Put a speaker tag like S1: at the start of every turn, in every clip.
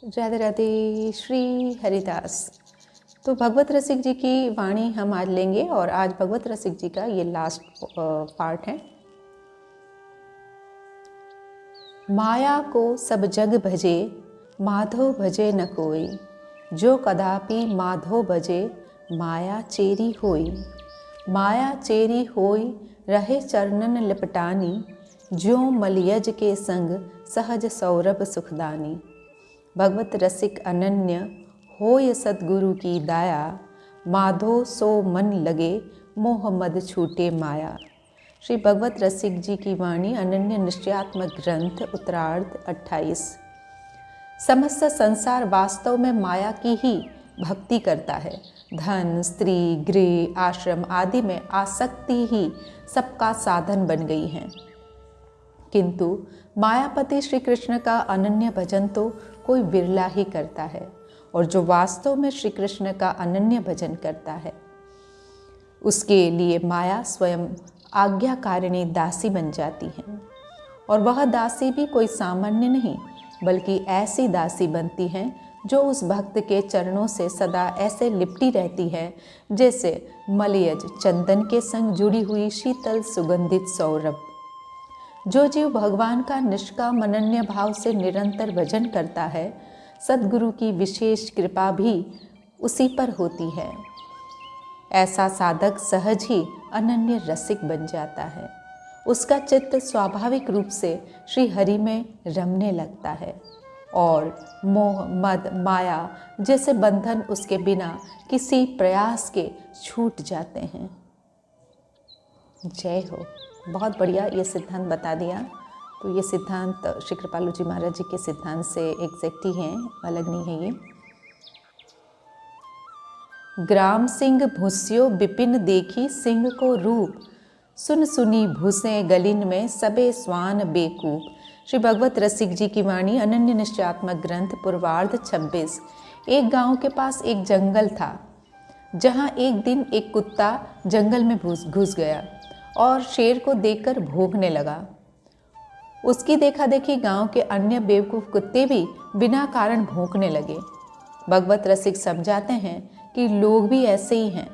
S1: राधे राधे। श्री हरिदास। तो भगवत रसिक जी की वाणी हम आज लेंगे और आज भगवत रसिक जी का ये लास्ट पार्ट है। माया को सब जग भजे, माधो भजे न कोई। जो कदापि माधो भजे, माया चेरी होई। माया चेरी होई, रहे चरणन लिपटानी। ज्यों मलयज के संग, सहज सौरभ सुखदानी। भगवत रसिक अनन्य, होय सद्गुरु की दाया। माधो सो मन लगे, मोह मद छूटे माया। श्री भगवत रसिक जी की वाणी, अनन्य निश्चयात्मक ग्रंथ, उत्तरार्ध 28। समस्त संसार वास्तव में माया की ही भक्ति करता है। धन, स्त्री, गृह, आश्रम आदि में आसक्ति ही सबका साधन बन गई है। किंतु मायापति श्री कृष्ण का अनन्य भजन तो कोई बिरला ही करता है, और जो वास्तव में श्री कृष्ण का अनन्य भजन करता है उसके लिए माया स्वयं आज्ञाकारिणी दासी बन जाती है। और वह दासी भी कोई सामान्य नहीं, बल्कि ऐसी दासी बनती है जो उस भक्त के चरणों से सदा ऐसे लिपटी रहती है जैसे मलयज चंदन के संग जुड़ी हुई शीतल सुगंधित सौरभ। जो जीव भगवान का निष्काम अनन्य भाव से निरंतर भजन करता है, सद्गुरु की विशेष कृपा भी उसी पर होती है। ऐसा साधक सहज ही अनन्य रसिक बन जाता है। उसका चित्त स्वाभाविक रूप से श्री हरि में रमने लगता है और मोह मद माया जैसे बंधन उसके बिना किसी प्रयास के छूट जाते हैं। जय हो। बहुत बढ़िया ये सिद्धांत बता दिया। तो ये सिद्धांत श्री कृपालु जी महाराज जी के सिद्धांत से एग्जैक्ट ही हैं, अलग नहीं है ये। ग्राम सिंह भूस्यो विपिन देखी सिंह को रूप। सुन सुनी भूसे गलिन में सबे स्वान बेकूफ। श्री भगवत रसिक जी की वाणी, अनन्य निश्चयात्मक ग्रंथ, पूर्वार्ध 26। एक गांव के पास एक जंगल था, जहां एक दिन एक कुत्ता जंगल में घुस गया और शेर को देखकर भौंकने लगा। उसकी देखा देखी गांव के अन्य बेवकूफ कुत्ते भी बिना कारण भौंकने लगे। भगवत रसिक समझाते हैं कि लोग भी ऐसे ही हैं,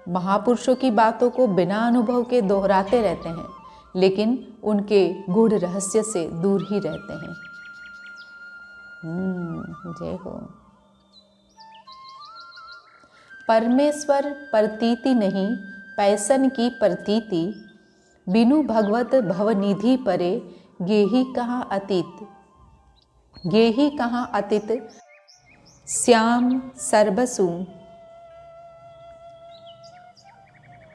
S1: महापुरुषों की बातों को बिना अनुभव के दोहराते रहते हैं, लेकिन उनके गूढ़ रहस्य से दूर ही रहते हैं। जय हो। परमेश्वर प्रतीति नहीं, पैसन की प्रतीति। बिनु भगवत भवनिधि परे, गेही कहाँ अतीत। गेही कहाँ अतीत, श्याम सर्बसु।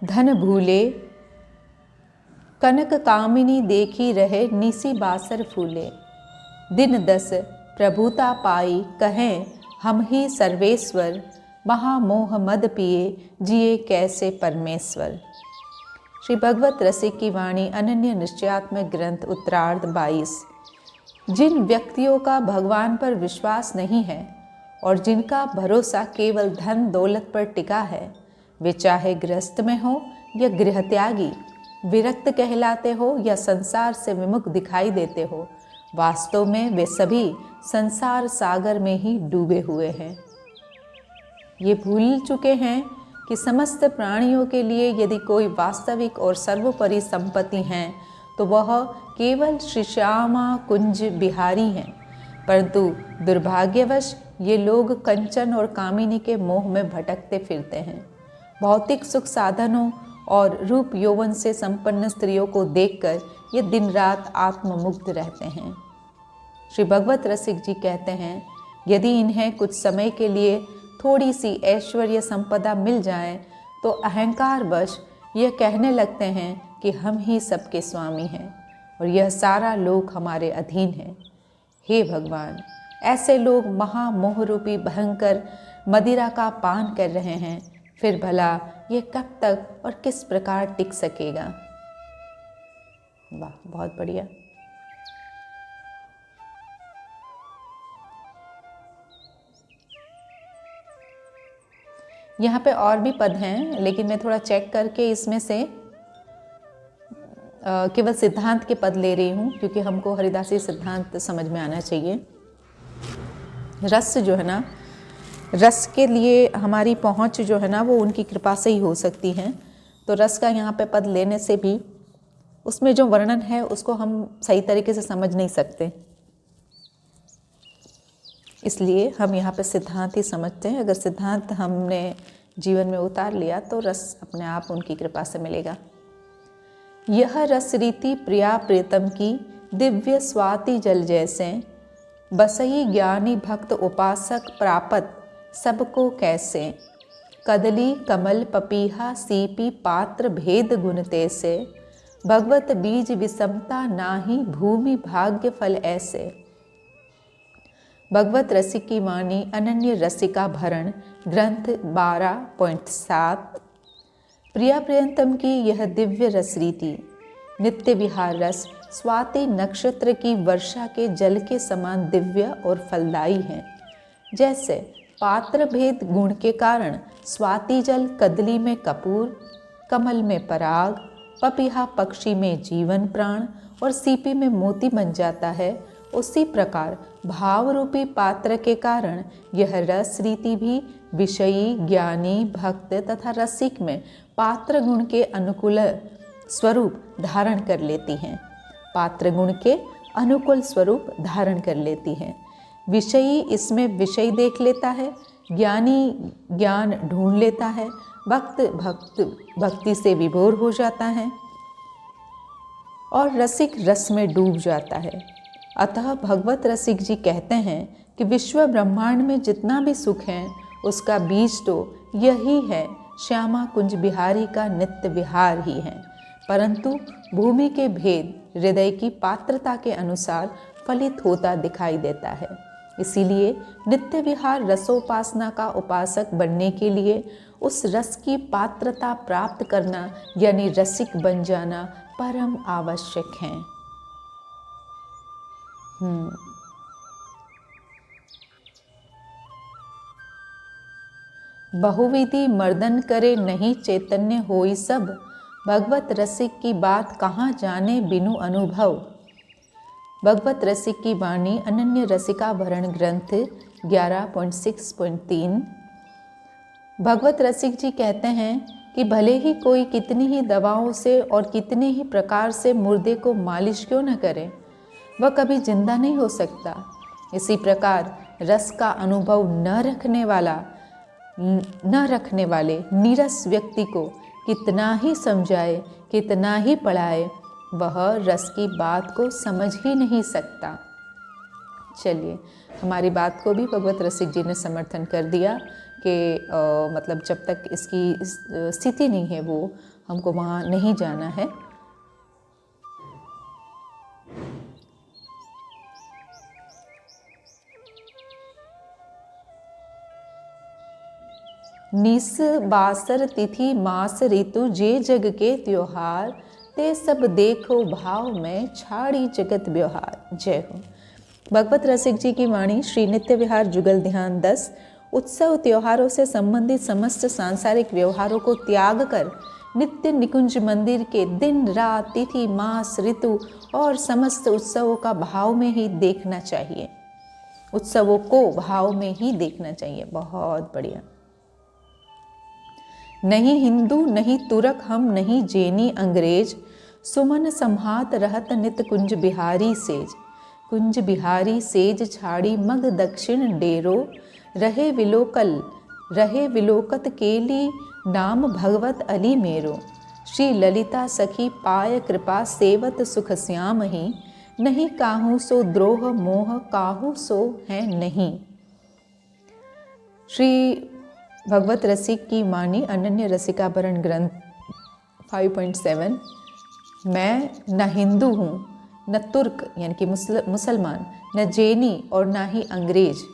S1: धन भूले, कनक कामिनी देखी रहे, निसी बासर फूले। दिन 10 प्रभुता पाई, कहें हम ही सर्वेश्वर। महामोह मद पिए, जिए कैसे परमेश्वर। श्री भगवत रसिक की वाणी, अनन्य निश्चयात्मक ग्रंथ, उत्तरार्ध 22। जिन व्यक्तियों का भगवान पर विश्वास नहीं है और जिनका भरोसा केवल धन दौलत पर टिका है, वे चाहे गृहस्थ में हो या गृहत्यागी, विरक्त कहलाते हो या संसार से विमुख दिखाई देते हो, वास्तव में वे सभी संसार सागर में ही डूबे हुए हैं। ये भूल चुके हैं कि समस्त प्राणियों के लिए यदि कोई वास्तविक और सर्वोपरि संपत्ति है तो वह केवल श्री श्यामा कुंज बिहारी हैं। परंतु दुर्भाग्यवश ये लोग कंचन और कामिनी के मोह में भटकते फिरते हैं। भौतिक सुख साधनों और रूप यौवन से संपन्न स्त्रियों को देखकर ये दिन रात आत्ममुग्ध रहते हैं। श्री भगवत रसिक जी कहते हैं, यदि इन्हें कुछ समय के लिए थोड़ी सी ऐश्वर्य संपदा मिल जाए तो अहंकारवश यह कहने लगते हैं कि हम ही सबके स्वामी हैं और यह सारा लोक हमारे अधीन है। हे भगवान, ऐसे लोग महामोहरूपी भयंकर मदिरा का पान कर रहे हैं, फिर भला ये कब तक और किस प्रकार टिक सकेगा। वाह, बहुत बढ़िया। यहाँ पे और भी पद हैं, लेकिन मैं थोड़ा चेक करके इसमें से केवल सिद्धांत के पद ले रही हूँ, क्योंकि हमको हरिदासी सिद्धांत समझ में आना चाहिए। रस जो है ना, रस के लिए हमारी पहुंच जो है ना वो उनकी कृपा से ही हो सकती है। तो रस का यहाँ पे पद लेने से भी उसमें जो वर्णन है उसको हम सही तरीके से समझ नहीं सकते, इसलिए हम यहाँ पे सिद्धांत ही समझते हैं। अगर सिद्धांत हमने जीवन में उतार लिया तो रस अपने आप उनकी कृपा से मिलेगा। यह रस रीति प्रिया प्रियतम की दिव्य स्वाति जल जैसे, बसई ज्ञानी भक्त उपासक प्रापत सबको कैसे। कदली कमल पपीहा सीपी पात्र भेद गुण तैसे, भगवत बीज विषमता नाही भूमि भाग्य फल ऐसे। भगवत रसिक की वाणी अनन्य रसिका भरण ग्रंथ 12.7। प्रिया प्रियंतम की यह दिव्य रस रीति नित्य विहार रस स्वाति नक्षत्र की वर्षा के जल के समान दिव्य और फलदायी है। जैसे पात्र भेद गुण के कारण स्वाति जल कदली में कपूर, कमल में पराग, पपीहा पक्षी में जीवन प्राण और सीपी में मोती बन जाता है, उसी प्रकार भाव रूपी पात्र के कारण यह रस रीति भी विषयी ज्ञानी भक्त तथा रसिक में पात्र गुण के अनुकूल स्वरूप धारण कर लेती हैं। पात्र गुण के अनुकूल स्वरूप धारण कर लेती हैं। विषयी इसमें विषय देख लेता है, ज्ञानी ज्ञान ढूंढ लेता है, भक्त भक्ति से विभोर हो जाता है और रसिक रस में डूब जाता है। अतः भगवत रसिक जी कहते हैं कि विश्व ब्रह्मांड में जितना भी सुख है उसका बीज तो यही है, श्यामा कुंज बिहारी का नित्य विहार ही है। परंतु भूमि के भेद हृदय की पात्रता के अनुसार फलित होता दिखाई देता है। इसीलिए नित्य विहार रसोपासना का उपासक बनने के लिए उस रस की पात्रता प्राप्त करना यानी रसिक बन जाना परम आवश्यक है। बहुविधि मर्दन करे नहीं चैतन्य होई सब, भगवत रसिक की बात कहाँ जाने बिनु अनुभव। भगवत रसिक की वाणी अनन्य रसिका भरण ग्रंथ 11.6.3। भगवत रसिक जी कहते हैं कि भले ही कोई कितनी ही दवाओं से और कितने ही प्रकार से मुर्दे को मालिश क्यों न करे, वह कभी जिंदा नहीं हो सकता। इसी प्रकार रस का अनुभव न रखने वाले नीरस व्यक्ति को कितना ही समझाए, कितना ही पढ़ाए, वह रस की बात को समझ ही नहीं सकता। चलिए, हमारी बात को भी भगवत रसिक जी ने समर्थन कर दिया कि मतलब जब तक इसकी स्थिति नहीं है वो हमको वहाँ नहीं जाना है। निस बासर तिथि मास ऋतु जे जग के त्योहार, ते सब देखो भाव में छाड़ी जगत व्यवहार। जय हो। भगवत रसिक जी की वाणी श्री नित्य विहार जुगल ध्यान 10। उत्सव त्योहारों से संबंधित समस्त सांसारिक व्यवहारों को त्याग कर नित्य निकुंज मंदिर के दिन रात तिथि मास ऋतु और समस्त उत्सवों का भाव में ही देखना चाहिए। उत्सवों को भाव में ही देखना चाहिए। बहुत बढ़िया। नहीं हिंदू नहीं तुरक हम नहीं जैनी अंग्रेज, सुमन संहात रहत नित कुंज बिहारी सेज। कुंज बिहारी सेज छाड़ी मग दक्षिण डेरो, रहे विलोकत केली नाम भगवत अली मेरो। श्री ललिता सखी पाय कृपा सेवत सुख श्याम ही, नहीं काहू सो द्रोह मोह काहू सो है नहीं। श्री भगवत रसिक की वाणी अनन्य रसिका भरण ग्रंथ 5.7। मैं न हिंदू हूँ, न तुर्क यानी कि मुसलमान, न जैनी और न ही अंग्रेज।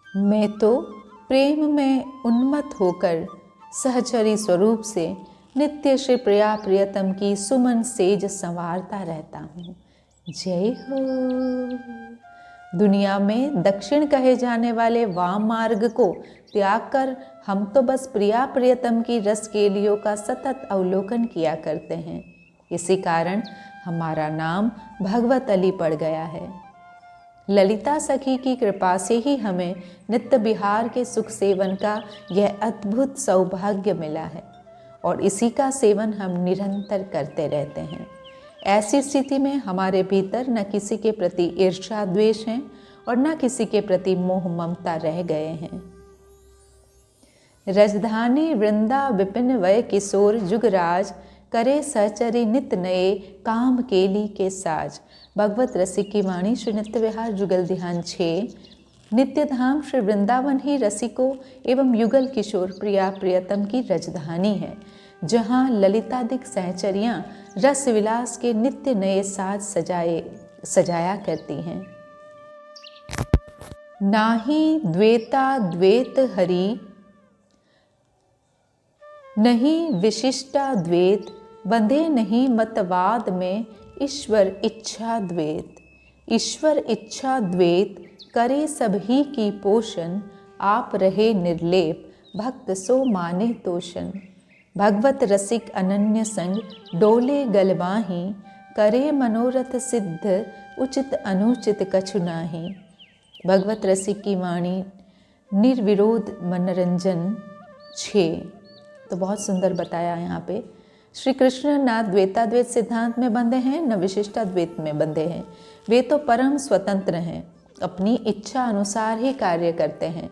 S1: मैं तो प्रेम में उन्मत्त होकर सहचरी स्वरूप से नित्य श्री प्रिया प्रियतम की सुमन सेज संवारता रहता हूँ। जय हो। दुनिया में दक्षिण कहे जाने वाले वाम मार्ग को त्याग कर हम तो बस प्रिया प्रियतम की रस केलियों का सतत अवलोकन किया करते हैं। इसी कारण हमारा नाम भगवत अली पड़ गया है। ललिता सखी की कृपा से ही हमें नित्य विहार के सुख सेवन का यह अद्भुत सौभाग्य मिला है और इसी का सेवन हम निरंतर करते रहते हैं। ऐसी स्थिति में हमारे भीतर न किसी के प्रति ईर्ष्या द्वेष है और न किसी के प्रति मोह ममता रह गए हैं। रजधानी वृंदा विपिन वय किशोर जुगराज, करे सहचरी नित नए काम केली के साज। भगवत रसिक की वाणी श्री नित्य विहार जुगल ध्यान 6। नित्य धाम श्री वृंदावन ही रसिकों एवं युगल किशोर प्रिया प्रियतम की रजधानी है, जहाँ ललितादिक सहचरियाँ रस विलास के नित्य नए साज सजाया करती हैं। नाही द्वेता द्वेत हरि, नहीं विशिष्टा द्वेत, बंधे नहीं मतवाद में ईश्वर इच्छा द्वेत। ईश्वर इच्छा द्वेत, करे सभी की पोषण, आप रहे निर्लेप, भक्त सो माने तोषण। भगवत रसिक अनन्य संग, डोले गलबाही, करे मनोरथ सिद्ध, उचित अनुचित कछु नाही। भगवत रसिक की वाणी निर्विरोध मनोरंजन 6। तो बहुत सुंदर बताया यहाँ पे। श्री कृष्ण ना द्वैताद्वैत सिद्धांत में बंधे हैं न विशिष्टाद्वैत में बंधे हैं। वे तो परम स्वतंत्र हैं, अपनी इच्छा अनुसार ही कार्य करते हैं।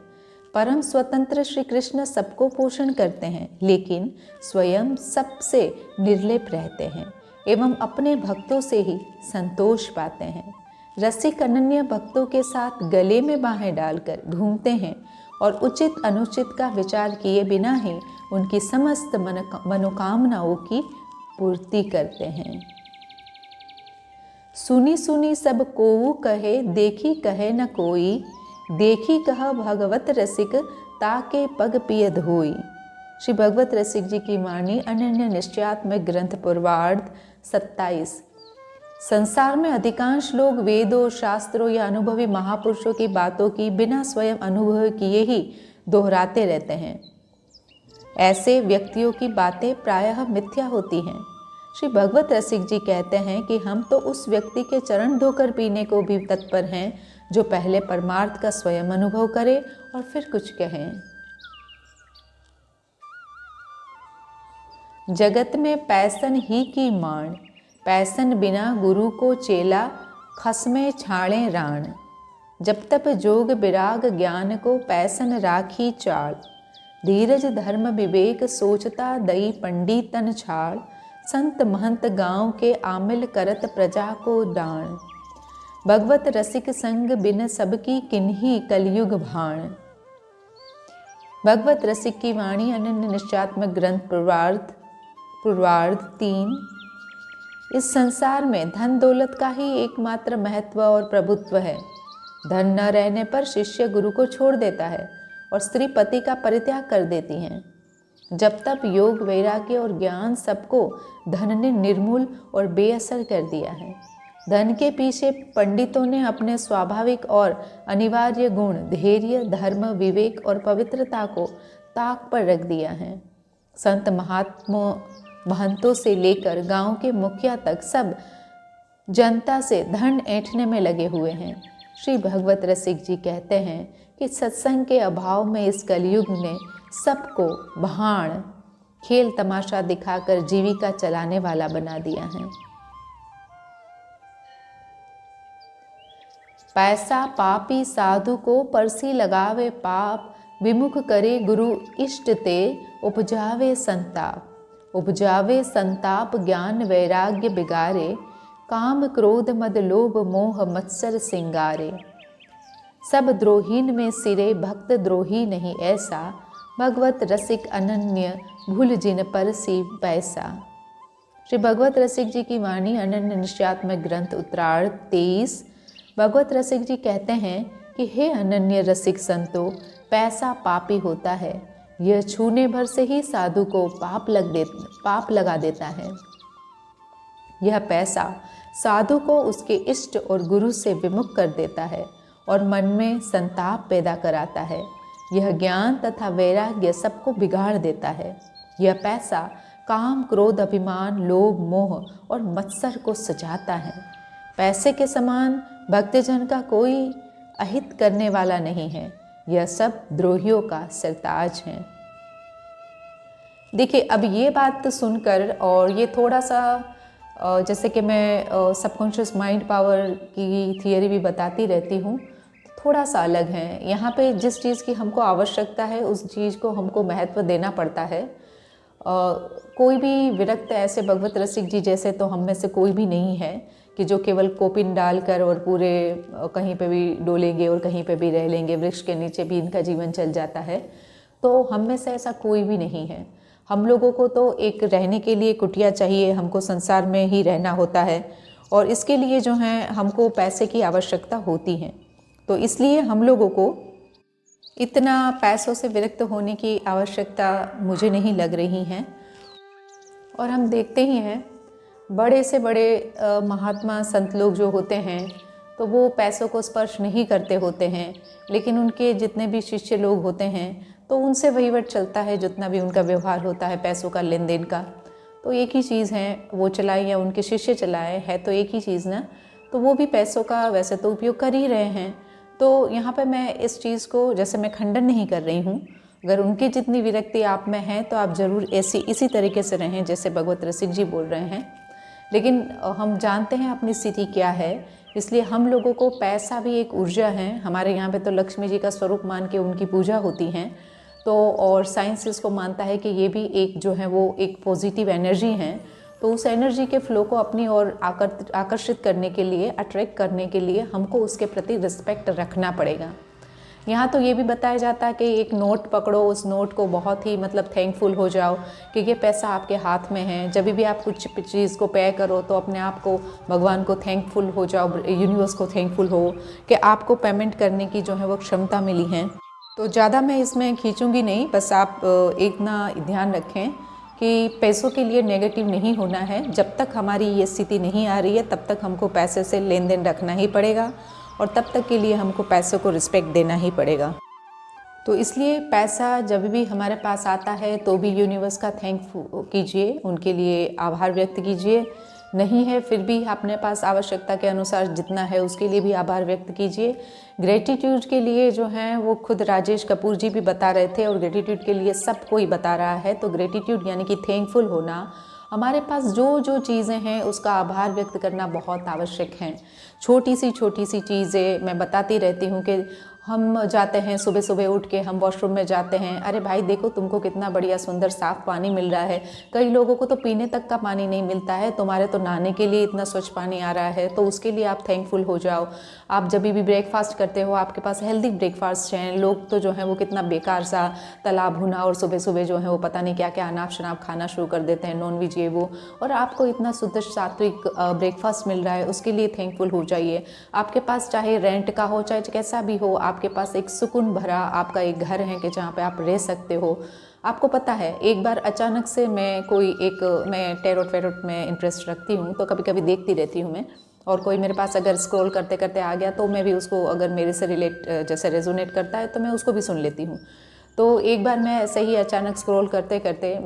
S1: परम स्वतंत्र श्री कृष्ण सबको पोषण करते हैं, लेकिन स्वयं सबसे निर्लेप रहते हैं एवं अपने भक्तों से ही संतोष पाते हैं। रसिक अनन्य भक्तों के साथ गले में बाहें डालकर घूमते हैं और उचित अनुचित का विचार किए बिना ही उनकी समस्त मनोकामनाओं की पूर्ति करते हैं। सुनी सुनी सब कोऊ कहे, देखी कहे न कोई, देखी कह भगवत रसिक, ताके पग पियद होई। श्री भगवत रसिक जी की वाणी अनन्य निश्चयात्मक ग्रंथ पूर्वार्ध 27। संसार में अधिकांश लोग वेदों, शास्त्रों या अनुभवी महापुरुषों की बातों की बिना स्वयं अनुभव किए ही दोहराते रहते हैं। ऐसे व्यक्तियों की बातें प्रायः मिथ्या होती हैं। श्री भगवत रसिक जी कहते हैं कि हम तो उस व्यक्ति के चरण धोकर पीने को भी तत्पर हैं जो पहले परमार्थ का स्वयं अनुभव करे और फिर कुछ कहें। जगत में पैसन ही की माण, पैसन बिना गुरु को चेला, खसमे छाड़े राण। जब तप जोग विराग ज्ञान को, पैसन राखी चाल। धीरज धर्म विवेक सोचता, दई पंडितन छाड़। संत महंत गांव के, आमिल करत प्रजा को दान। भगवत रसिक संग बिन सबकी, किन्ही कलयुग भाण। भगवत रसिक की वाणी अनन्य निश्चयात्मक ग्रंथ पूर्वार्ध 3। इस संसार में धन दौलत का ही एकमात्र महत्व और प्रभुत्व है। धन न रहने पर शिष्य गुरु को छोड़ देता है और स्त्री पति का परित्याग कर देती हैं। जब तक योग वैराग्य और ज्ञान सबको धन ने निर्मूल और बेअसर कर दिया है। धन के पीछे पंडितों ने अपने स्वाभाविक और अनिवार्य गुण धैर्य, धर्म, विवेक और पवित्रता को ताक पर रख दिया है। संत महंतों से लेकर गांव के मुखिया तक सब जनता से धन ऐंठने में लगे हुए हैं। श्री भगवत रसिक जी कहते हैं कि सत्संग के अभाव में इस कलयुग ने सबको भाण, खेल तमाशा दिखाकर जीविका चलाने वाला बना दिया है। पैसा पापी साधु को, परसी लगावे पाप। विमुख करे गुरु इष्ट ते, उपजावे संताप। उपजावे संताप ज्ञान वैराग्य बिगारे। काम क्रोध मद लोभ मोह मत्सर सिंगारे। सब द्रोहीन में सिरे, भक्त द्रोही नहीं ऐसा। भगवत रसिक अनन्य, भूल जिन पर सी पैसा। श्री भगवत रसिक जी की वाणी अनन्य निश्चयात्मक ग्रंथ उत्तरार्ध 23। भगवत रसिक जी कहते हैं कि हे अनन्य रसिक संतो, पैसा पापी होता है। यह छूने भर से ही साधु को पाप लगा देता है। यह पैसा साधु को उसके इष्ट और गुरु से विमुख कर देता है और मन में संताप पैदा कराता है। यह ज्ञान तथा वैराग्य सबको बिगाड़ देता है। यह पैसा काम क्रोध अभिमान लोभ मोह और मत्सर को सजाता है। पैसे के समान भक्तजन का कोई अहित करने वाला नहीं है, यह सब द्रोहियों का सरताज है। देखिए, अब ये बात सुनकर, और ये थोड़ा सा जैसे कि मैं सबकॉन्शियस माइंड पावर की थियरी भी बताती रहती हूँ, थोड़ा सा अलग है। यहाँ पे जिस चीज़ की हमको आवश्यकता है उस चीज़ को हमको महत्व देना पड़ता है। कोई भी विरक्त ऐसे भगवत रसिक जी जैसे तो हम में से कोई भी नहीं है कि जो केवल कोपिन डालकर और पूरे कहीं पे भी डोलेंगे और कहीं पे भी रह लेंगे, वृक्ष के नीचे भी इनका जीवन चल जाता है। तो हम में से ऐसा कोई भी नहीं है। हम लोगों को तो एक रहने के लिए कुटिया चाहिए, हमको संसार में ही रहना होता है, और इसके लिए जो है हमको पैसे की आवश्यकता होती है। तो इसलिए हम लोगों को इतना पैसों से विरक्त होने की आवश्यकता मुझे नहीं लग रही है। और हम देखते ही हैं बड़े से बड़े महात्मा संत लोग जो होते हैं तो वो पैसों को स्पर्श नहीं करते होते हैं, लेकिन उनके जितने भी शिष्य लोग होते हैं तो उनसे वहीवट चलता है, जितना भी उनका व्यवहार होता है पैसों का, लेन देन का। तो एक ही चीज़ है, वो चलाए या उनके शिष्य चलाए, है तो एक ही चीज़ ना। तो वो भी पैसों का वैसे तो उपयोग कर ही रहे हैं। तो यहाँ पे मैं इस चीज़ को, जैसे मैं खंडन नहीं कर रही हूँ, अगर उनकी जितनी विरक्ति आप में है तो आप ज़रूर इसी तरीके से रहें जैसे भगवत रसिक जी बोल रहे हैं। लेकिन हम जानते हैं अपनी स्थिति क्या है, इसलिए हम लोगों को पैसा भी एक ऊर्जा है। हमारे यहाँ पे तो लक्ष्मी जी का स्वरूप मान के उनकी पूजा होती है। तो और साइंस इसको मानता है कि ये भी एक जो है वो एक पॉजिटिव एनर्जी है। तो उस एनर्जी के फ्लो को अपनी ओर आकर्षित करने के लिए, अट्रैक्ट करने के लिए हमको उसके प्रति रिस्पेक्ट रखना पड़ेगा। यहाँ तो ये भी बताया जाता है कि एक नोट पकड़ो, उस नोट को बहुत ही थैंकफुल हो जाओ कि ये पैसा आपके हाथ में है। जब भी आप कुछ चीज़ को पे करो तो अपने आप को, भगवान को थैंकफुल हो जाओ, यूनिवर्स को थैंकफुल हो कि आपको पेमेंट करने की जो है वो क्षमता मिली है। तो ज़्यादा मैं इसमें खींचूंगी नहीं, बस आप इतना ध्यान रखें कि पैसों के लिए नेगेटिव नहीं होना है। जब तक हमारी ये स्थिति नहीं आ रही है तब तक हमको पैसे से लेन देन रखना ही पड़ेगा, और तब तक के लिए हमको पैसों को रिस्पेक्ट देना ही पड़ेगा। तो इसलिए पैसा जब भी हमारे पास आता है तो भी यूनिवर्स का थैंक कीजिए, उनके लिए आभार व्यक्त कीजिए। नहीं है फिर भी अपने पास आवश्यकता के अनुसार जितना है उसके लिए भी आभार व्यक्त कीजिए। ग्रेटिट्यूड के लिए जो है वो खुद राजेश कपूर जी भी बता रहे थे, और ग्रेटिट्यूड के लिए सब कोई बता रहा है। तो ग्रेटिट्यूड यानी कि थैंकफुल होना, हमारे पास जो जो चीज़ें हैं उसका आभार व्यक्त करना बहुत आवश्यक है। छोटी सी चीज़ें मैं बताती रहती हूँ कि हम जाते हैं सुबह सुबह उठ के, हम वॉशरूम में जाते हैं, अरे भाई देखो तुमको कितना बढ़िया सुंदर साफ़ पानी मिल रहा है। कई लोगों को तो पीने तक का पानी नहीं मिलता है, तुम्हारे तो नहाने के लिए इतना स्वच्छ पानी आ रहा है, तो उसके लिए आप थैंकफुल हो जाओ। आप जब भी ब्रेकफास्ट करते हो, आपके पास हेल्दी ब्रेकफास्ट हैं। लोग तो जो है वो कितना बेकार सा तला भुना और सुबह सुबह जो है वो पता नहीं क्या क्या अनाप शनाप खाना शुरू कर देते हैं, नॉन वेज ये वो, और आपको इतना शुद्ध सात्विक ब्रेकफास्ट मिल रहा है, उसके लिए थैंकफुल हो जाइए। आपके पास चाहे रेंट का हो चाहे कैसा भी हो, आपके पास एक सुकून भरा आपका एक घर है कि जहाँ पे आप रह सकते हो। आपको पता है एक बार अचानक से मैं टैरोट वैरोट में इंटरेस्ट रखती हूँ, तो कभी कभी देखती रहती हूँ मैं, और कोई मेरे पास अगर स्क्रॉल करते करते आ गया तो मैं भी उसको, अगर मेरे से जैसे रेजोनेट करता है तो मैं उसको भी सुन लेती हूँ। तो एक बार मैं ऐसे ही अचानक स्क्रॉल करते करते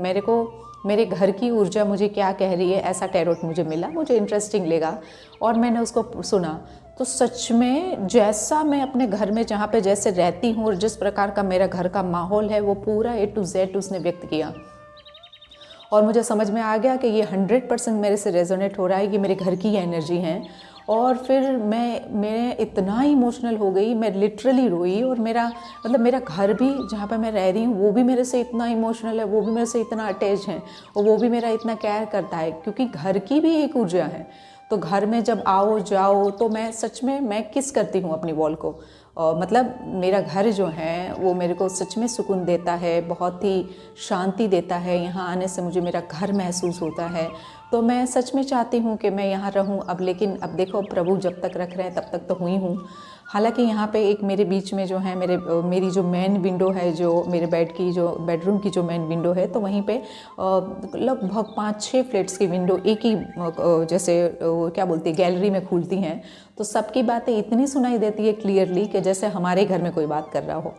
S1: मेरे घर की ऊर्जा मुझे क्या कह रही है ऐसा टैरोट मुझे मिला, मुझे इंटरेस्टिंग लगा और मैंने उसको सुना। तो सच में जैसा मैं अपने घर में जहाँ पे जैसे रहती हूँ और जिस प्रकार का मेरा घर का माहौल है वो पूरा A to Z उसने व्यक्त किया, और मुझे समझ में आ गया कि ये 100% मेरे से रेजोनेट हो रहा है, कि मेरे घर की एनर्जी है। और फिर मैं इतना इमोशनल हो गई, मैं लिटरली रोई, और मेरा घर भी जहाँ पे मैं रह रही हूँ वो भी मेरे से इतना इमोशनल है, वो भी मेरे से इतना अटैच है, और वो भी मेरा इतना केयर करता है, क्योंकि घर की भी एक ऊर्जा है। तो घर में जब आओ जाओ तो मैं सच में मैं किस करती हूँ अपनी वॉल को, मतलब मेरा घर जो है वो मेरे को सच में सुकून देता है, बहुत ही शांति देता है। यहाँ आने से मुझे मेरा घर महसूस होता है। तो मैं सच में चाहती हूँ कि मैं यहाँ रहूँ अब, लेकिन अब देखो प्रभु जब तक रख रहे हैं तब तक तो हुई हूँ। हालांकि यहाँ पे एक मेरे बीच में जो है मेरी जो मेन विंडो है, जो मेरे बेडरूम की जो मेन विंडो है, तो वहीं पे लगभग 5-6 फ्लैट्स की विंडो एक ही जैसे क्या बोलती है गैलरी में खुलती हैं। तो सबकी बातें इतनी सुनाई देती है क्लियरली कि जैसे हमारे घर में कोई बात कर रहा हो,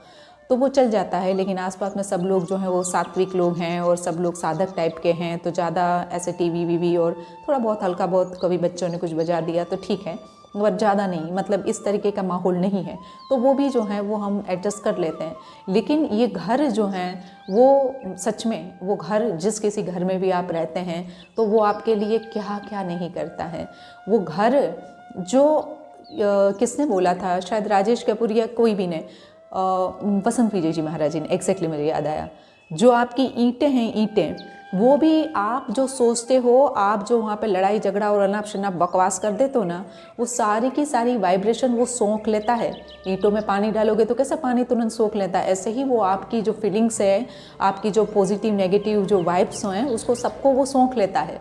S1: तो वो चल जाता है। लेकिन आसपास में सब लोग जो हैं वो सात्विक लोग हैं और सब लोग साधक टाइप के हैं, तो ज़्यादा ऐसे टीवी वीवी और थोड़ा बहुत हल्का बहुत कभी बच्चों ने कुछ बजा दिया तो ठीक है। और ज़्यादा नहीं, मतलब इस तरीके का माहौल नहीं है, तो वो भी जो है वो हम एडजस्ट कर लेते हैं। लेकिन ये घर जो हैं वो सच में, वो घर जिस किसी घर में भी आप रहते हैं तो वो आपके लिए क्या क्या नहीं करता है। वो घर जो किसने बोला था, शायद राजेश कपूर या कोई भी ने, वसंत विजय जी महाराज जी ने, एग्जैक्टली मुझे याद आया, जो आपकी ईंटें हैं, ईंटें वो भी आप जो सोचते हो, आप जो वहाँ पे लड़ाई झगड़ा और अनाप शनाप बकवास कर देते हो ना, वो सारी की सारी वाइब्रेशन वो सोख लेता है। ईंटों में पानी डालोगे तो कैसे पानी तुरंत सोख लेता है, ऐसे ही वो आपकी जो फीलिंग्स है, आपकी जो पॉजिटिव नेगेटिव जो वाइब्स हैं, उसको सबको वो सोख लेता है।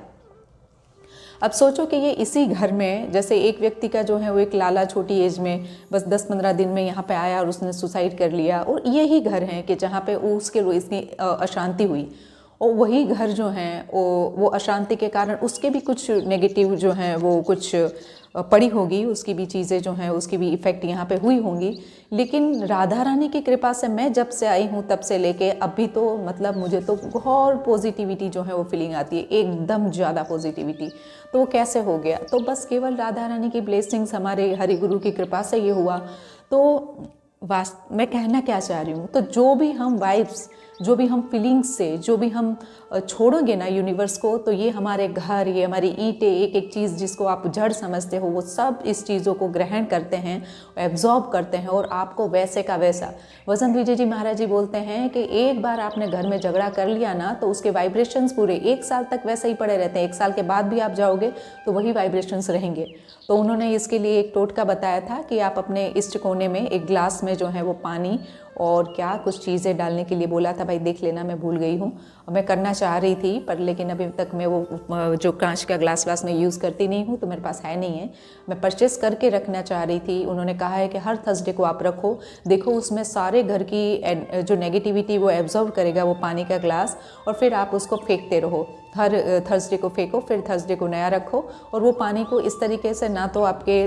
S1: अब सोचो कि ये इसी घर में, जैसे एक व्यक्ति का जो है वो एक लाला छोटी एज में बस 10-15 दिन में यहाँ पे आया और उसने सुसाइड कर लिया, और यही घर है कि जहाँ पे उसके इतनी अशांति हुई, और वही घर जो हैं वो अशांति के कारण उसके भी कुछ नेगेटिव जो हैं वो कुछ पड़ी होगी, उसकी भी चीज़ें जो हैं उसकी भी इफ़ेक्ट यहाँ पे हुई होंगी। लेकिन राधा रानी की कृपा से मैं जब से आई हूँ तब से लेके अभी तो मतलब मुझे तो बहुत पॉजिटिविटी जो है वो फीलिंग आती है, एकदम ज़्यादा पॉजिटिविटी। तो वो कैसे हो गया, तो बस केवल राधा रानी की ब्लेसिंग्स, हमारे हरि गुरु की कृपा से ये हुआ। तो मैं कहना क्या चाह रही हूँ, तो जो भी हम वाइब्स, जो भी हम फीलिंग्स से, जो भी हम छोड़ोगे ना यूनिवर्स को, तो ये हमारे घर, ये हमारी ईंटें, एक एक चीज़ जिसको आप जड़ समझते हो, वो सब इस चीज़ों को ग्रहण करते हैं, एब्जॉर्ब करते हैं, और आपको वैसे का वैसा। वसंत विजय जी महाराज जी बोलते हैं कि एक बार आपने घर में झगड़ा कर लिया ना, तो उसके वाइब्रेशंस पूरे 1 साल तक वैसे ही पड़े रहते हैं। 1 साल के बाद भी आप जाओगे तो वही वाइब्रेशंस रहेंगे। तो उन्होंने इसके लिए एक टोटका बताया था कि आप अपने इष्ट कोने में एक ग्लास में जो है वो पानी और क्या कुछ चीज़ें डालने के लिए बोला था, भाई देख लेना, मैं भूल गई हूँ। मैं करना चाह रही थी पर लेकिन अभी तक मैं वो जो कांच का ग्लास में यूज़ करती नहीं हूँ, तो मेरे पास है नहीं है। मैं परचेस करके रखना चाह रही थी। उन्होंने कहा है कि हर थर्सडे को आप रखो, देखो उसमें सारे घर की जो नेगेटिविटी वो एब्जॉर्व करेगा वो पानी का ग्लास, और फिर आप उसको फेंकते रहो। हर थर्सडे को फेंको, फिर थर्सडे को नया रखो, और वो पानी को इस तरीके से ना तो आपके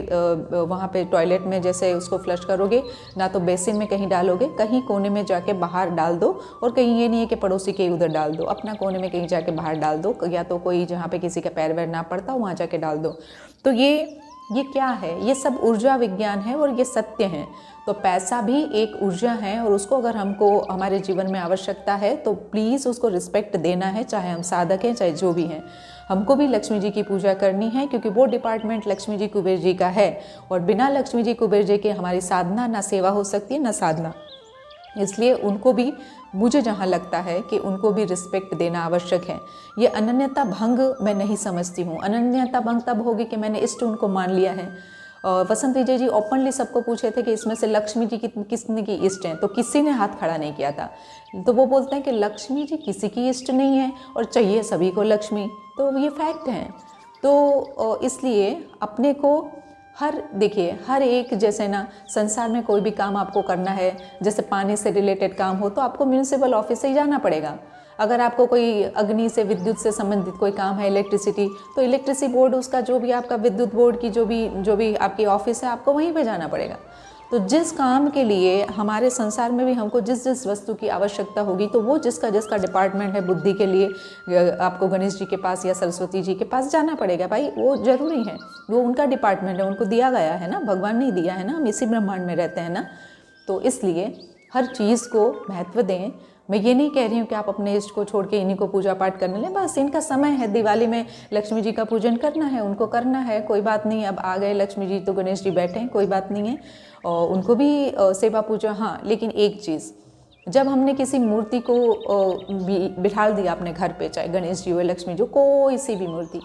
S1: वहाँ पे टॉयलेट में जैसे उसको फ्लश करोगे, ना तो बेसिन में कहीं डालोगे, कहीं कोने में जाके बाहर डाल दो। और कहीं ये नहीं है कि पड़ोसी के उधर डाल दो, अपना कोने में कहीं जाके बाहर डाल दो, या तो कोई जहाँ पे किसी का पैर वैर ना पड़ता वहाँ जाके डाल दो। तो ये क्या है, ये सब ऊर्जा विज्ञान है और ये सत्य है। तो पैसा भी एक ऊर्जा है, और उसको अगर हमको हमारे जीवन में आवश्यकता है तो प्लीज़ उसको रिस्पेक्ट देना है, चाहे हम साधक हैं चाहे जो भी हैं। हमको भी लक्ष्मी जी की पूजा करनी है, क्योंकि वो डिपार्टमेंट लक्ष्मी जी कुबेर जी का है, और बिना लक्ष्मी जी कुबेर जी के हमारी साधना ना सेवा हो सकती है ना साधना। इसलिए उनको भी, मुझे जहाँ लगता है कि उनको भी रिस्पेक्ट देना आवश्यक है। ये अनन्यता भंग मैं नहीं समझती हूँ। अनन्यता भंग तब होगी कि मैंने इष्ट उनको मान लिया है। वसंत विजय जी ओपनली सबको पूछे थे कि इसमें से लक्ष्मी जी किसने की इष्ट हैं, तो किसी ने हाथ खड़ा नहीं किया था। तो वो बोलते हैं कि लक्ष्मी जी किसी की इष्ट नहीं है और चाहिए सभी को लक्ष्मी, तो ये फैक्ट है। तो इसलिए अपने को देखिए हर एक, जैसे ना संसार में कोई भी काम आपको करना है, जैसे पानी से रिलेटेड काम हो तो आपको म्यूनिसिपल ऑफिस से ही जाना पड़ेगा। अगर आपको कोई अग्नि से, विद्युत से संबंधित कोई काम है, इलेक्ट्रिसिटी, तो इलेक्ट्रिसिटी बोर्ड, उसका जो भी आपका विद्युत बोर्ड की जो भी आपकी ऑफिस है, आपको वहीं पे जाना पड़ेगा। तो जिस काम के लिए हमारे संसार में भी हमको जिस वस्तु की आवश्यकता होगी, तो वो जिसका डिपार्टमेंट है, बुद्धि के लिए आपको गणेश जी के पास या सरस्वती जी के पास जाना पड़ेगा। भाई वो जरूरी है, वो उनका डिपार्टमेंट है, उनको दिया गया है ना, भगवान ने दिया है ना, हम इसी ब्रह्मांड में रहते हैं ना। तो इसलिए हर चीज़ को महत्व दें। मैं ये नहीं कह रही हूँ कि आप अपने इष्ट को छोड़ के इन्हीं को पूजा पाठ करने लें, बस इनका समय है, दिवाली में लक्ष्मी जी का पूजन करना है, उनको करना है, कोई बात नहीं। अब आ गए लक्ष्मी जी तो गणेश जी बैठे हैं, कोई बात नहीं है, और उनको भी सेवा पूजा। हाँ, लेकिन एक चीज़, जब हमने किसी मूर्ति को बिठा दिया अपने घर पे, चाहे गणेश जी हो, लक्ष्मी जी हो, कोई सी भी मूर्ति,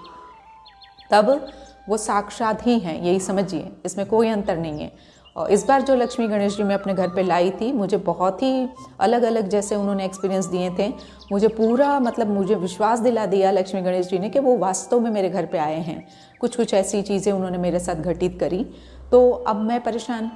S1: तब वो साक्षात ही हैं, यही समझिए, इसमें कोई अंतर नहीं है। और इस बार जो लक्ष्मी गणेश जी मैं अपने घर पे लाई थी, मुझे बहुत ही अलग अलग जैसे उन्होंने एक्सपीरियंस दिए थे, मुझे पूरा मतलब मुझे विश्वास दिला दिया लक्ष्मी गणेश जी ने कि वो वास्तव में मेरे घर पे आए हैं। कुछ ऐसी चीज़ें उन्होंने मेरे साथ घटित करी। तो अब मैं परेशान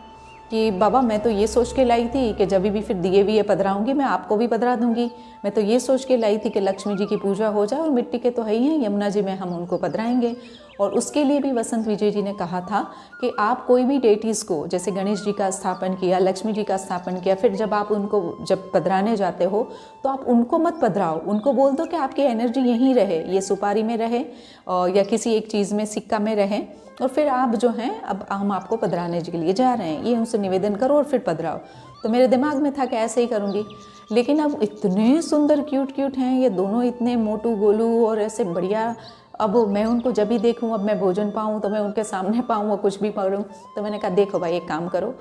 S1: कि बाबा, मैं तो ये सोच के लाई थी कि जब भी फिर दिए भी ये पधराऊँगी, मैं आपको भी पधरा दूँगी। मैं तो ये सोच के लाई थी कि लक्ष्मी जी की पूजा हो जाए, और मिट्टी के तो है ही हैं, यमुना जी में हम उनको पधराएंगे। और उसके लिए भी वसंत विजय जी ने कहा था कि आप कोई भी डेटीज़ को, जैसे गणेश जी का स्थापन किया, लक्ष्मी जी का स्थापन किया, फिर जब आप उनको जब पधराने जाते हो तो आप उनको मत पधराओ, उनको बोल दो कि आपकी एनर्जी यहीं रहे, ये सुपारी में रहे या किसी एक चीज़ में, सिक्का में रहे, और फिर आप जो हैं अब हम आपको पधराने के लिए जा रहे हैं, ये उनसे निवेदन करो और फिर पधराओ। तो मेरे दिमाग में था कि ऐसे ही करूँगी, लेकिन अब इतने सुंदर क्यूट हैं ये दोनों, इतने मोटू गोलू और ऐसे बढ़िया। अब मैं उनको जब भी देखूँ, अब मैं भोजन पाऊँ तो मैं उनके सामने पाऊँ और कुछ भी पढ़ूँ, तो मैंने कहा देखो भाई एक काम करो,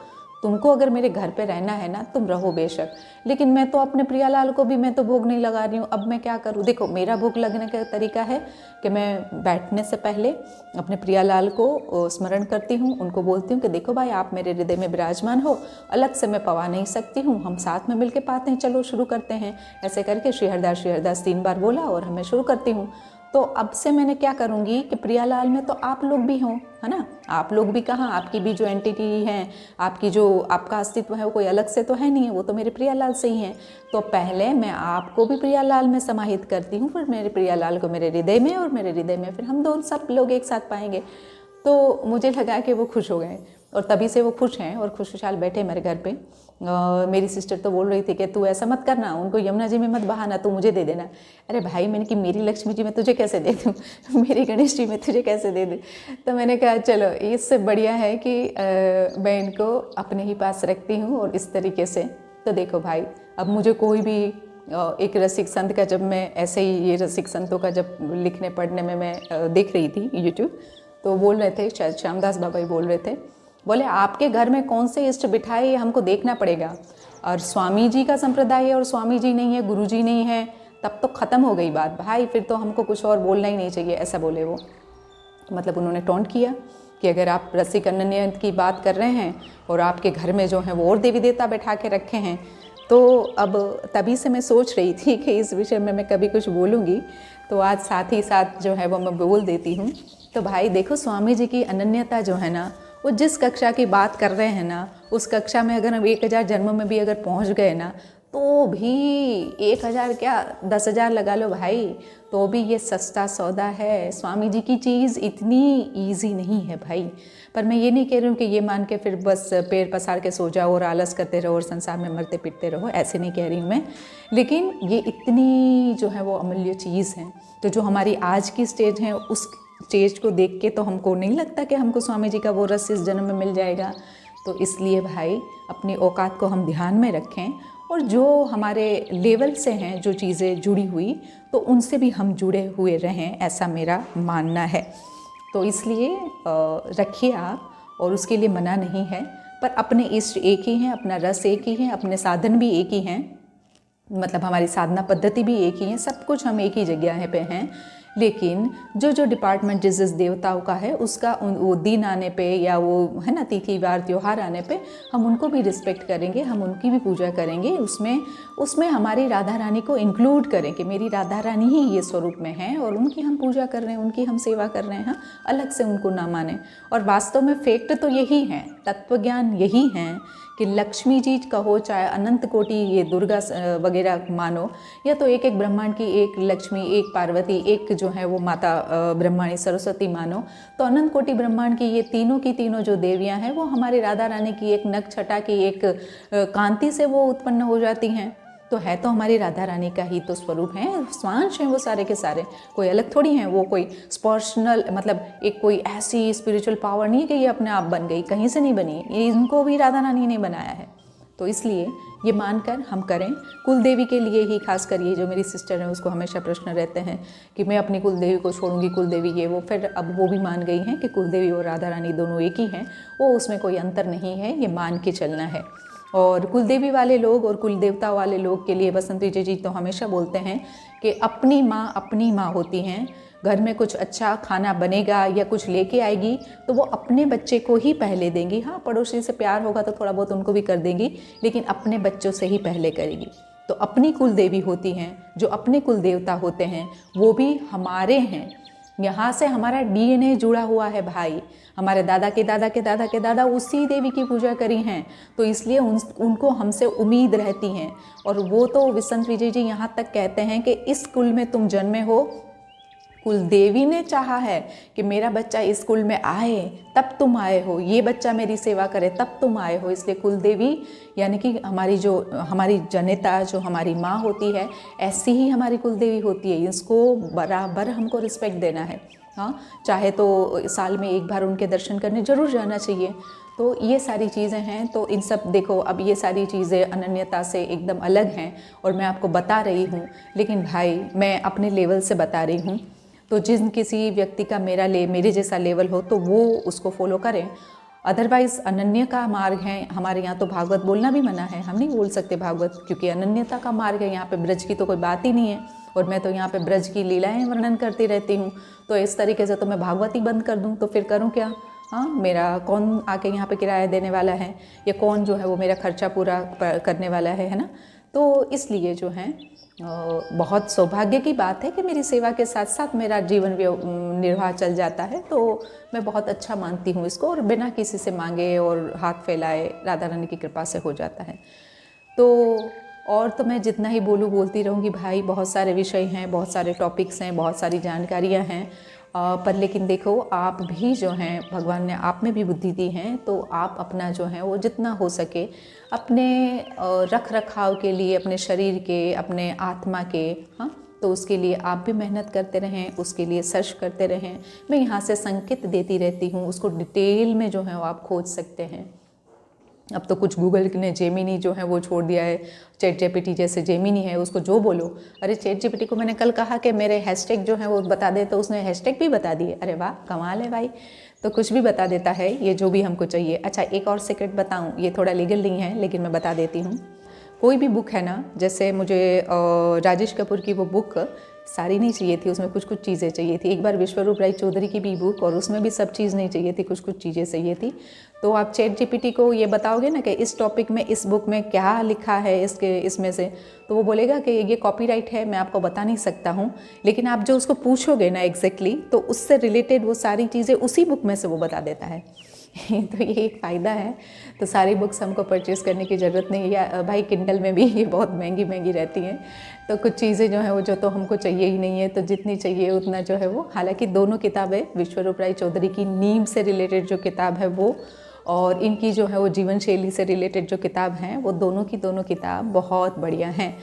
S1: तुमको अगर मेरे घर पे रहना है ना तुम रहो बेशक, लेकिन मैं तो अपने प्रियालाल को भी मैं तो भोग नहीं लगा रही हूँ। अब मैं क्या करूँ? देखो मेरा भोग लगने का तरीका है कि मैं बैठने से पहले अपने प्रियालाल को स्मरण करती हूँ, उनको बोलती हूँ कि देखो भाई आप मेरे हृदय में विराजमान हो, अलग से मैं पवा नहीं सकती हूँ, हम साथ में मिलकर पाते हैं, चलो शुरू करते हैं। ऐसे करके श्री हरदास 3 बार बोला और मैं शुरू करती हूँ। तो अब से मैंने क्या करूँगी कि प्रियालाल में तो आप लोग भी हों, है ना, आप लोग भी कहाँ, आपकी भी जो एंटिटी है, आपकी जो आपका अस्तित्व है वो कोई अलग से तो है नहीं है, वो तो मेरे प्रियालाल से ही हैं। तो पहले मैं आपको भी प्रियालाल में समाहित करती हूँ, फिर मेरे प्रियालाल को मेरे हृदय में, और मेरे हृदय में फिर हम दोनों सब लोग एक साथ पाएंगे। तो मुझे लगा कि वो खुश हो गए और तभी से वो खुश हैं और खुशहाल बैठे मेरे घर पे। मेरी सिस्टर तो बोल रही थी कि तू ऐसा मत करना, उनको यमुना जी में मत बहाना, तू मुझे दे देना। अरे भाई मैंने कि मेरी लक्ष्मी जी में तुझे कैसे दे दूँ मेरी गणेश जी में तुझे कैसे दे दूँ। तो मैंने कहा चलो इससे बढ़िया है कि मैं इनको अपने ही पास रखती हूँ और इस तरीके से। तो देखो भाई अब मुझे कोई भी एक रसिक संत का, जब मैं ऐसे ही ये रसिक संतों का जब लिखने पढ़ने में मैं देख रही थी यूट्यूब, तो बोल रहे थे, शायद श्यामदास बाबा ही बोल रहे थे, बोले आपके घर में कौन से इष्ट बिठाए ये हमको देखना पड़ेगा, और स्वामी जी का संप्रदाय है और स्वामी जी नहीं है, गुरु जी नहीं है, तब तो ख़त्म हो गई बात भाई, फिर तो हमको कुछ और बोलना ही नहीं चाहिए, ऐसा बोले वो। मतलब उन्होंने टॉन्ट किया कि अगर आप रसिक अनन्य की बात कर रहे हैं और आपके घर में जो है वो और देवी देवता बैठा के रखे हैं, तो अब तभी से मैं सोच रही थी कि इस विषय में मैं कभी कुछ बोलूँगी, तो आज साथ ही साथ जो है वो मैं बोल देती हूँ। तो भाई देखो स्वामी जी की अनन्यता जो है ना, वो जिस कक्षा की बात कर रहे हैं ना, उस कक्षा में अगर हम 1000 जन्म में भी अगर पहुँच गए ना, तो भी 1000 क्या 10,000 लगा लो भाई, तो भी ये सस्ता सौदा है। स्वामी जी की चीज़ इतनी इजी नहीं है भाई। पर मैं ये नहीं कह रही हूँ कि ये मान के फिर बस पैर पसार के सो जाओ और आलस करते रहो और संसार में मरते पिटते रहो, ऐसे नहीं कह रही हूँ मैं, लेकिन ये इतनी जो है वो अमूल्य चीज़ है। तो जो हमारी आज की स्टेज है, उस स्टेज को देख के तो हमको नहीं लगता कि हमको स्वामी जी का वो रस इस जन्म में मिल जाएगा। तो इसलिए भाई अपनी औकात को हम ध्यान में रखें, और जो हमारे लेवल से हैं जो चीज़ें जुड़ी हुई, तो उनसे भी हम जुड़े हुए रहें, ऐसा मेरा मानना है। तो इसलिए रखिए आप, और उसके लिए मना नहीं है, पर अपने इष्ट एक ही हैं, अपना रस एक ही है, अपने साधन भी एक ही हैं, मतलब हमारी साधना पद्धति भी एक ही है, सब कुछ हम एक ही जगह पे हैं। लेकिन जो जो डिपार्टमेंट जिस जिस देवताओं का है, उसका वो दिन आने पे या वो है ना तिथि वार त्यौहार आने पे हम उनको भी रिस्पेक्ट करेंगे, हम उनकी भी पूजा करेंगे, उसमें हमारी राधा रानी को इंक्लूड करें कि मेरी राधा रानी ही ये स्वरूप में है और उनकी हम पूजा कर रहे हैं, उनकी हम सेवा कर रहे हैं, अलग से उनको ना माने। और वास्तव में फैक्ट तो यही है, तत्वज्ञान यही है कि लक्ष्मी जी कहो चाहे अनंत कोटि ये दुर्गा वगैरह मानो, या तो एक एक ब्रह्मांड की एक लक्ष्मी, एक पार्वती, एक जो है वो माता ब्रह्माणी सरस्वती मानो, तो अनंत कोटि ब्रह्मांड की ये तीनों की तीनों जो देवियां हैं वो हमारी राधा रानी की एक नख छटा की एक कांति से वो उत्पन्न हो जाती हैं। तो है तो हमारी राधा रानी का ही तो स्वरूप है, स्वांश हैं वो सारे के सारे, कोई अलग थोड़ी हैं, वो कोई स्पर्शनल मतलब एक कोई ऐसी स्पिरिचुअल पावर नहीं है कि ये अपने आप बन गई, कहीं से नहीं बनी, ये इनको भी राधा रानी ने बनाया है। तो इसलिए ये मानकर हम करें। कुल देवी के लिए ही खास कर, ये जो मेरी सिस्टर है उसको हमेशा प्रश्न रहते हैं कि मैं अपनी कुल देवी को छोड़ूंगी, कुल देवी ये वो, फिर अब वो भी मान गई हैं कि कुल देवी और राधा रानी दोनों एक ही हैं, वो उसमें कोई अंतर नहीं है, ये मान के चलना है। और कुलदेवी वाले लोग और कुल देवता वाले लोग के लिए बसंत विजय जी तो हमेशा बोलते हैं कि अपनी माँ होती हैं। घर में कुछ अच्छा खाना बनेगा या कुछ लेके आएगी तो वो अपने बच्चे को ही पहले देंगी। हाँ, पड़ोसी से प्यार होगा तो थोड़ा बहुत उनको भी कर देंगी, लेकिन अपने बच्चों से ही पहले करेगी। तो अपनी कुल देवी होती हैं, जो अपने कुल देवता होते हैं वो भी हमारे हैं। यहाँ से हमारा DNA जुड़ा हुआ है भाई, हमारे दादा के दादा के दादा के दादा उसी देवी की पूजा करी हैं, तो इसलिए उनको हमसे उम्मीद रहती हैं। और वो तो बसंत विजय जी यहाँ तक कहते हैं कि इस कुल में तुम जन्मे हो कुलदेवी ने चाहा है कि मेरा बच्चा इस स्कूल में आए, तब तुम आए हो, ये बच्चा मेरी सेवा करे तब तुम आए हो। इसलिए कुलदेवी यानी कि हमारी जनता जो हमारी माँ होती है, ऐसी ही हमारी कुलदेवी होती है। इसको बराबर हमको रिस्पेक्ट देना है। हाँ, चाहे तो साल में एक बार उनके दर्शन करने ज़रूर जाना चाहिए। तो ये सारी चीज़ें हैं। तो इन सब देखो, अब ये सारी चीज़ें अनन्यता से एकदम अलग हैं और मैं आपको बता रही हूँ, लेकिन भाई मैं अपने लेवल से बता रही हूँ। तो जिन किसी व्यक्ति का मेरे जैसा लेवल हो तो वो उसको फॉलो करें। अदरवाइज़ अनन्य का मार्ग है। हमारे यहाँ तो भागवत बोलना भी मना है, हम नहीं बोल सकते भागवत, क्योंकि अनन्यता का मार्ग है। यहाँ पे ब्रज की तो कोई बात ही नहीं है, और मैं तो यहाँ पे ब्रज की लीलाएं वर्णन करती रहती हूँ। तो इस तरीके से तो मैं भागवत ही बंद कर दूँ तो फिर करूँ क्या? हाँ, मेरा कौन आके यहाँ पे किराया देने वाला है, या कौन जो है वो मेरा खर्चा पूरा करने वाला है ना? तो इसलिए जो है बहुत सौभाग्य की बात है कि मेरी सेवा के साथ साथ मेरा जीवन निर्वाह चल जाता है। तो मैं बहुत अच्छा मानती हूँ इसको, और बिना किसी से मांगे और हाथ फैलाए राधा रानी की कृपा से हो जाता है। तो और तो मैं जितना ही बोलती रहूँगी भाई, बहुत सारे विषय हैं, बहुत सारे टॉपिक्स हैं, बहुत सारी जानकारियाँ हैं। पर लेकिन देखो, आप भी जो हैं, भगवान ने आप में भी बुद्धि दी है, तो आप अपना जो है वो जितना हो सके अपने रख रखाव के लिए, अपने शरीर के, अपने आत्मा के, हाँ, तो उसके लिए आप भी मेहनत करते रहें, उसके लिए सर्च करते रहें। मैं यहाँ से संकेत देती रहती हूँ, उसको डिटेल में जो है वो आप खोज सकते हैं। अब तो कुछ गूगल ने जेमिनी जो है वो छोड़ दिया है, चैट जीपीटी जैसे जेमिनी है, उसको जो बोलो। अरे चैट जीपीटी को मैंने कल कहा कि मेरे हैशटैग जो है वो बता दे, तो उसने हैशटैग भी बता दिए। अरे वाह, कमाल है भाई। तो कुछ भी बता देता है, ये जो भी हमको चाहिए। अच्छा, एक और सीक्रेट बताऊं, ये थोड़ा लीगल नहीं है लेकिन मैं बता देती हूँ। कोई भी बुक है ना, जैसे मुझे राजेश कपूर की वो बुक सारी नहीं चाहिए थी, उसमें कुछ चीज़ें चाहिए थी। एक बार विश्वरूप राय चौधरी की भी बुक, और उसमें भी सब चीज़ नहीं चाहिए थी, कुछ चीज़ें चाहिए थी। तो आप चैट जीपीटी को ये बताओगे ना कि इस टॉपिक में, इस बुक में क्या लिखा है इसमें से, तो वो बोलेगा कि ये कॉपीराइट है, मैं आपको बता नहीं सकता हूँ। लेकिन आप जो उसको पूछोगे ना एग्जैक्टली, तो उससे रिलेटेड वो सारी चीज़ें उसी बुक में से वो बता देता है। तो ये एक फ़ायदा है। तो सारी बुक्स हमको परचेज़ करने की ज़रूरत नहीं है भाई। किंडल में भी ये बहुत महंगी रहती हैं। तो कुछ चीज़ें जो है वो जो तो हमको चाहिए ही नहीं है, तो जितनी चाहिए उतना जो है वो, हालांकि दोनों किताबें, विश्वरूप राय चौधरी की नीम से रिलेटेड जो किताब है वो, और इनकी जो है वो जीवन शैली से रिलेटेड जो किताब हैं, वो दोनों की दोनों किताब बहुत बढ़िया हैं।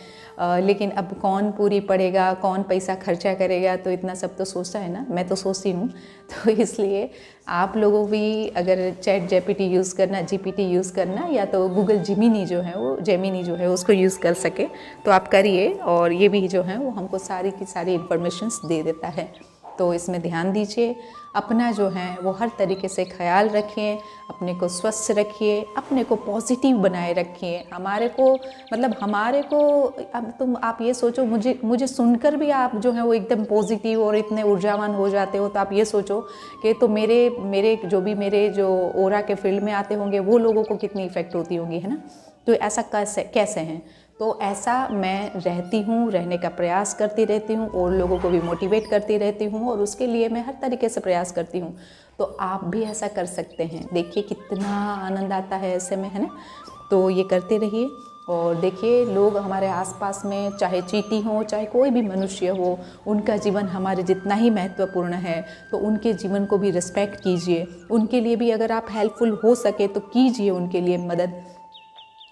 S1: लेकिन अब कौन पूरी पढ़ेगा, कौन पैसा खर्चा करेगा, तो इतना सब तो सोचता है ना, मैं तो सोचती हूँ। तो इसलिए आप लोगों भी अगर चैट जीपीटी यूज़ करना, जीपीटी यूज़ करना, या तो गूगल जेमिनी जो है उसको यूज़ कर सके तो आप करिए। और ये भी जो है वो हमको सारी की सारी इन्फॉर्मेशंस दे देता है। तो इसमें ध्यान दीजिए, अपना जो है वो हर तरीके से ख्याल रखिए, अपने को स्वस्थ रखिए, अपने को पॉजिटिव बनाए रखिए। हमारे को अब आप ये सोचो, मुझे सुनकर भी आप जो है वो एकदम पॉजिटिव और इतने ऊर्जावान हो जाते हो, तो आप ये सोचो कि तो मेरे जो ओरा के फील्ड में आते होंगे वो लोगों को कितनी इफ़ेक्ट होती होंगी, है ना? तो ऐसा कैसे हैं? तो ऐसा मैं रहती हूँ, रहने का प्रयास करती रहती हूँ, और लोगों को भी मोटिवेट करती रहती हूँ, और उसके लिए मैं हर तरीके से प्रयास करती हूँ। तो आप भी ऐसा कर सकते हैं। देखिए कितना आनंद आता है ऐसे में, है ना? तो ये करते रहिए। और देखिए, लोग हमारे आसपास में, चाहे चींटी हो, चाहे कोई भी मनुष्य हो, उनका जीवन हमारे जितना ही महत्वपूर्ण है। तो उनके जीवन को भी रिस्पेक्ट कीजिए। उनके लिए भी अगर आप हेल्पफुल हो सके तो कीजिए उनके लिए मदद।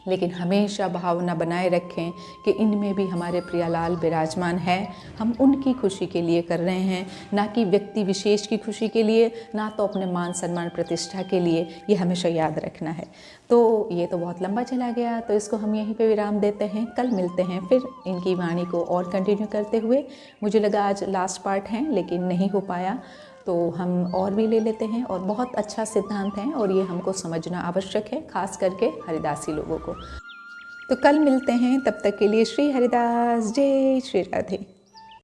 S1: लेकिन हमेशा भावना बनाए रखें कि इनमें भी हमारे प्रियालाल विराजमान है। हम उनकी खुशी के लिए कर रहे हैं, ना कि व्यक्ति विशेष की खुशी के लिए, ना तो अपने मान सम्मान प्रतिष्ठा के लिए। ये हमेशा याद रखना है। तो ये तो बहुत लंबा चला गया, तो इसको हम यहीं पे विराम देते हैं। कल मिलते हैं फिर इनकी वाणी को और कंटिन्यू करते हुए। मुझे लगा आज लास्ट पार्ट है, लेकिन नहीं हो पाया, तो हम और भी ले लेते हैं। और बहुत अच्छा सिद्धांत है, और ये हमको समझना आवश्यक है, खास करके हरिदासी लोगों को। तो कल मिलते हैं, तब तक के लिए श्री हरिदास, जय श्री राधे।